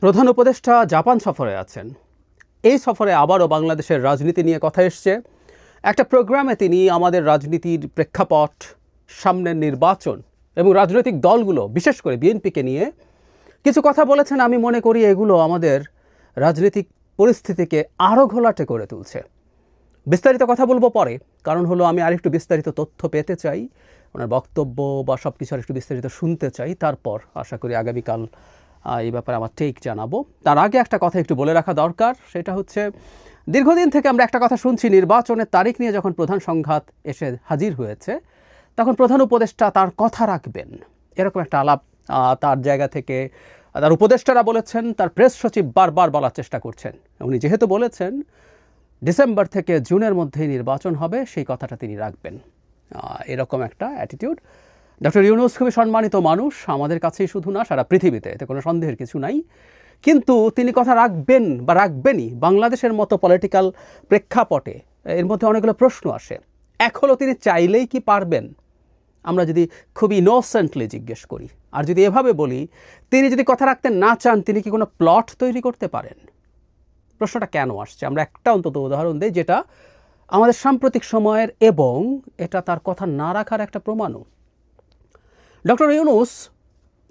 প্রধান উপদেষ্টা জাপান সফরে আছেন। এই সফরে আবারও বাংলাদেশের রাজনীতি নিয়ে কথা এসছে। একটা প্রোগ্রামে তিনি আমাদের রাজনীতির প্রেক্ষাপট, সামনের নির্বাচন এবং রাজনৈতিক দলগুলো বিশেষ করে বিএনপিকে নিয়ে কিছু কথা বলেছেন। আমি মনে করি এগুলো আমাদের রাজনৈতিক পরিস্থিতিকে আরও ঘোলাটে করে তুলছে। বিস্তারিত কথা বলবো পরে, কারণ হলো আমি আরেকটু বিস্তারিত তথ্য পেতে চাই, ওনার বক্তব্য বা সব কিছু আরেকটু বিস্তারিত শুনতে চাই। তারপর আশা করি আগামীকাল এই ব্যাপারে আমার টেক জানাবো। তার আগে একটা কথা একটু বলে রাখা দরকার, সেটা হচ্ছে দীর্ঘদিন থেকে আমরা একটা কথা শুনছি, নির্বাচনের তারিখ নিয়ে যখন প্রধান সংঘাত এসে হাজির হয়েছে তখন প্রধান উপদেষ্টা তার কথা রাখবেন, এরকম একটা আলাপ তার জায়গা থেকে তার উপদেষ্টারা বলেছেন। তার প্রেস সচিব বারবার বলার চেষ্টা করছেন, উনি যেহেতু বলেছেন ডিসেম্বর থেকে জুনের মধ্যেই নির্বাচন হবে, সেই কথাটা তিনি রাখবেন, এরকম একটা অ্যাটিটিউড। ডক্টর ইউনূস খুবই সম্মানিত মানুষ, আমাদের কাছেই শুধু না সারা পৃথিবীতে, এতে কোনো সন্দেহের কিছু নাই। কিন্তু তিনি কথা রাখবেন বা রাখবেনই বাংলাদেশের মতো পলিটিক্যাল প্রেক্ষাপটে, এর মধ্যে অনেকগুলো প্রশ্ন আসে। এক হলো তিনি চাইলেই কি পারবেন, আমরা যদি খুবই ইনোসেন্টলি জিজ্ঞেস করি। আর যদি এভাবে বলি, তিনি যদি কথা রাখতে না চান, তিনি কি কোনো প্লট তৈরি করতে পারেন? প্রশ্নটা কেন আসছে আমরা একটা অন্তত উদাহরণ দিই, যেটা আমাদের সাম্প্রতিক সময়ের এবং এটা তার কথা না রাখার একটা প্রমাণও। ডক্টর ইউনূস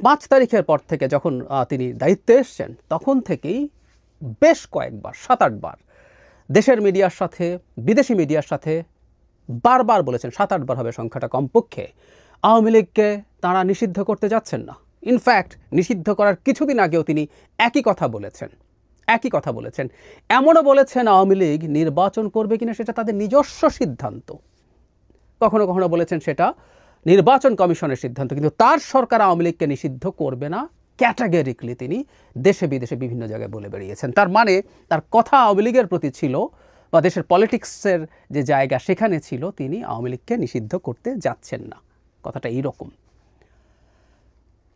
5 তারিখের পর থেকে যখন তিনি দায়িত্বে এসছেন, তখন থেকেই বেশ কয়েকবার 7-8 বার দেশের মিডিয়ার সাথে বিদেশি মিডিয়ার সাথে বারবার বলেছেন, 7-8 বার হবে সংখ্যাটা কমপক্ষে, আওয়ামী লীগকে তাঁরা নিষিদ্ধ করতে যাচ্ছেন না। ইনফ্যাক্ট নিষিদ্ধ করার কিছুদিন আগেও তিনি একই কথা বলেছেন। এমনও বলেছেন আওয়ামী লীগ নির্বাচন করবে কিনা সেটা তাদের নিজস্ব সিদ্ধান্ত। কখনো কখনো বলেছেন সেটা নির্বাচন কমিশনের সিদ্ধান্ত, কিন্তু তার সরকার আওয়ামী লীগকে নিষিদ্ধ করবে না ক্যাটাগরিক্যালি তিনি দেশে বিদেশে বিভিন্ন জায়গায় বলে বেরিয়েছেন। তার মানে তার কথা আওয়ামী লীগের প্রতি ছিল, বা দেশের পলিটিক্সের যে জায়গা সেখানে ছিল, তিনি আওয়ামী লীগকে নিষিদ্ধ করতে যাচ্ছেন না, কথাটা এইরকম।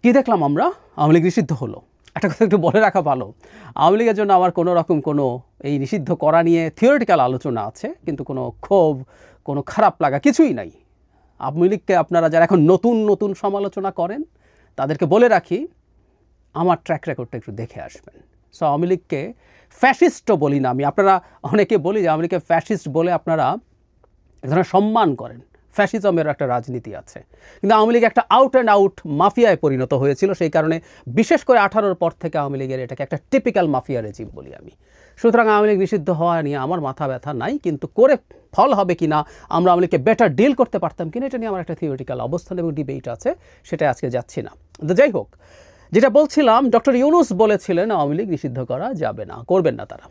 কি দেখলাম আমরা? আওয়ামী লীগ নিষিদ্ধ হলো। একটা কথা একটু বলে রাখা ভালো, আওয়ামী লীগের জন্য আমার কোনো রকম কোনো এই নিষিদ্ধ করা নিয়ে থিওরিটিক্যাল আলোচনা আছে, কিন্তু কোনো ক্ষোভ, কোনো খারাপ লাগা কিছুই নাই। আওয়ামী লীগকে আপনারা যারা এখন নতুন সমালোচনা করেন, তাদেরকে বলে রাখি, আমার ট্র্যাক রেকর্ডটা একটু দেখে আসবেন। সো আওয়ামী লীগকে ফ্যাসিস্টও বলি না আমি, আপনারা অনেকে বলি যে আওয়ামী লীগকে ফ্যাসিস্ট বলে আপনারা এক ধরনের সম্মান করেন। ফ্যাসিজমের একটা রাজনীতি আছে, কিন্তু আওয়ামী লীগ একটা আউট অ্যান্ড আউট মাফিয়ায় পরিণত হয়েছিল। সেই কারণে বিশেষ করে 18-র পর থেকে আওয়ামী লীগের এটাকে একটা টিপিক্যাল মাফিয়া রেজিম বলি আমি। সুতরাং আওয়ামী লীগ নিষিদ্ধ হওয়া নিয়ে আমার মাথা ব্যথা নাই, কিন্তু করে ফল হবে কিনা, আমরা আওয়ামী লীগকে বেটার ডিল করতে পারতাম কিনা, এটা নিয়ে আমার একটা থিওরিটিক্যাল অবস্থান এবং ডিবেট আছে, সেটা আজকে যাচ্ছি না। তো যাই হোক, যেটা বলছিলাম, ডক্টর ইউনূস বলেছিলেন আওয়ামী লীগ নিষিদ্ধ করা যাবে না, করবেন না তারা।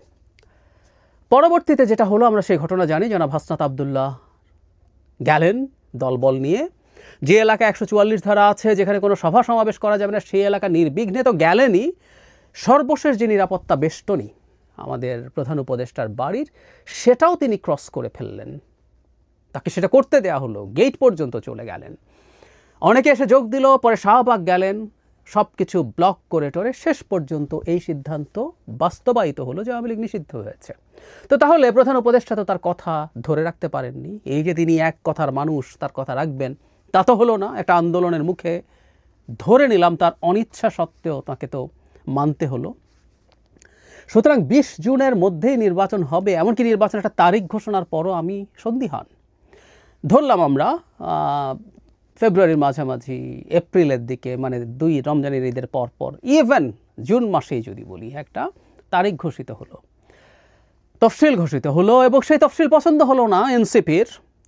পরবর্তীতে যেটা হলো আমরা সেই ঘটনা জানি, জনাব হাসনাত আবদুল্লাহ গেলেন দলবল নিয়ে, যে এলাকা 144 ধারা আছে, যেখানে কোনো সভা সমাবেশ করা যাবে না, সেই এলাকা নির্বিঘ্নে তো গেলেনই, সর্বশেষ যে নিরাপত্তা বেষ্টনী আমাদের প্রধান উপদেষ্টার বাড়ির, সেটাও তিনি ক্রস করে ফেললেন। তাকে সেটা করতে দেয়া হলো, গেট পর্যন্ত চলে গেলেন। অনেকে এসে যোগ দিল, পরে শাহবাগ গেলেন, সব কিছু ব্লক করে টোরে শেষ পর্যন্ত এই সিদ্ধান্ত বাস্তবায়িত হলো যে আওয়ামী লীগ নিষিদ্ধ হয়েছে। তো তাহলে প্রধান উপদেষ্টা তো তার কথা ধরে রাখতে পারেননি। এই যে তিনি এক কথার মানুষ, তার কথা রাখবেন, তা তো হলো না। একটা আন্দোলনের মুখে ধরে নিলাম তার অনিচ্ছা সত্ত্বেও তাকে তো মানতে হলো। সুতরাং 20 জুনের মধ্যেই নির্বাচন হবে, এমনকি নির্বাচনের একটা তারিখ ঘোষণার পরও আমি সন্দিহান। ধরলাম আমরা ফেব্রুয়ারির মাঝামাঝি, এপ্রিলের দিকে, মানে 2 রমজানের ঈদের পর, ইভেন জুন মাসেই যদি বলি, একটা তারিখ ঘোষিত হলো, তফসিল ঘোষিত হলো, এবং সেই তফসিল পছন্দ হলো না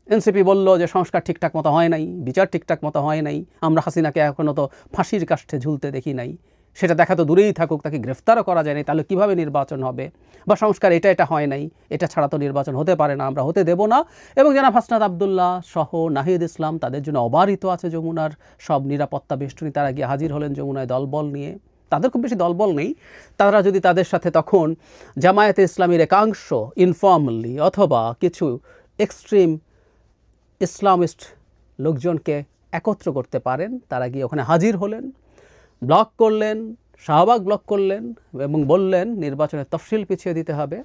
এনসিপি বলল যে সংস্কার ঠিকঠাক মতো হয় নাই, বিচার ঠিকঠাক মতো হয় নাই, আমরা হাসিনাকে এখনও তো ফাঁসির কাষ্ঠে ঝুলতে দেখি নাই, সেটা দেখা তো দূরেই থাকুক, তাকে গ্রেফতারও করা যায়নি, তাহলে কীভাবে নির্বাচন হবে, বা সংস্কার এটা হয় নাই, এটা ছাড়া তো নির্বাচন হতে পারে না, আমরা হতে দেব না। এবং জনাব হাসনাত আবদুল্লাহ সহ নাহিদ ইসলাম, তাদের জন্য অবারিত আছে যমুনার সব নিরাপত্তা বেষ্টনী, তারা গিয়ে হাজির হলেন যমুনায় দলবল নিয়ে। তাদের খুব বেশি দলবল নেই, তারা যদি তাদের সাথে তখন জামায়াতে ইসলামীর একাংশ ইনফর্মালি অথবা কিছু এক্সট্রিম ইসলামিস্ট লোকজনকে একত্র করতে পারেন, তারা গিয়ে ওখানে হাজির হলেন, ব্লক করলেন, শাহবাগ ব্লক করলেন এবং বললেন নির্বাচনের তফসিল পিছিয়ে দিতে হবে।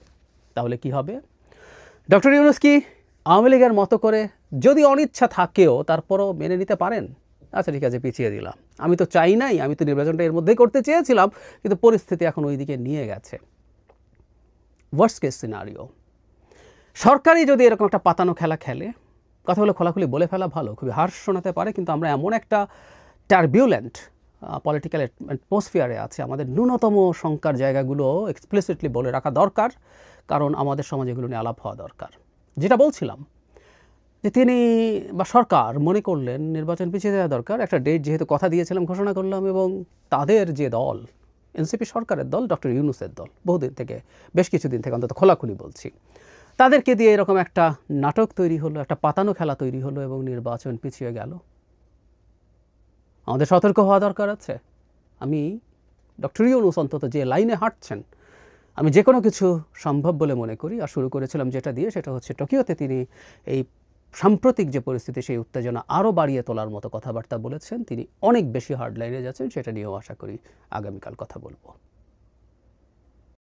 তাহলে কি হবে? ডক্টর ইউনূস কি আওয়ামী লীগের মতো করে, যদি অনিচ্ছা থাকেও তারপরও মেনে নিতে পারেন? আচ্ছা ঠিক আছে, পিছিয়ে দিলাম। আমি তো চাই নাই, আমি তো নির্বাচনটা এর মধ্যেই করতে চেয়েছিলাম, কিন্তু পরিস্থিতি এখন ওই দিকে নিয়ে গেছে। ওয়ার্স্ট কেস সিনারিও, সরকারই যদি এরকম একটা পাতানো খেলা খেলে, কথাগুলো খোলাখুলি বলে ফেলা ভালো, খুবই হার্শ শোনাতে পারে, কিন্তু আমরা এমন একটা টার্বিউলেন্ট পলিটিক্যাল অ্যাটমসফিয়ারে আছে, আমাদের ন্যূনতম শঙ্কার জায়গাগুলো এক্সপ্লিসিটলি বলে রাখা দরকার, কারণ আমাদের সমাজে এগুলো নিয়ে আলাপ হওয়া দরকার। যেটা বলছিলাম যে তিনি বা সরকার মনে করলেন নির্বাচন পিছিয়ে দেওয়া দরকার, একটা ডেট যেহেতু কথা দিয়েছিলাম ঘোষণা করলাম, এবং তাদের যে দল, এনসিপি সরকারের দল, ডক্টর ইউনূসের দল, বহুদিন থেকে, বেশ কিছুদিন থেকে অন্তত খোলাখুলি বলছি, তাদেরকে দিয়ে এরকম একটা নাটক তৈরি হলো, একটা পাতানো খেলা তৈরি হলো, এবং নির্বাচন পিছিয়ে গেল। আমাদের সতর্ক হওয়া দরকার আছে। আমি ডক্টর ইউনূস অন্তত যে লাইনে হাঁটছেন, আমি যে কোনো কিছু সম্ভব বলে মনে করি। আর শুরু করেছিলাম যেটা দিয়ে, সেটা হচ্ছে টোকিওতে তিনি এই সাম্প্রতিক যে পরিস্থিতি, সেই উত্তেজনা আরও বাড়িয়ে তোলার মতো কথাবার্তা বলেছেন। তিনি অনেক বেশি হার্ড লাইনে যাচ্ছেন, সেটা নিয়েও আশা করি আগামীকাল কথা বলবো।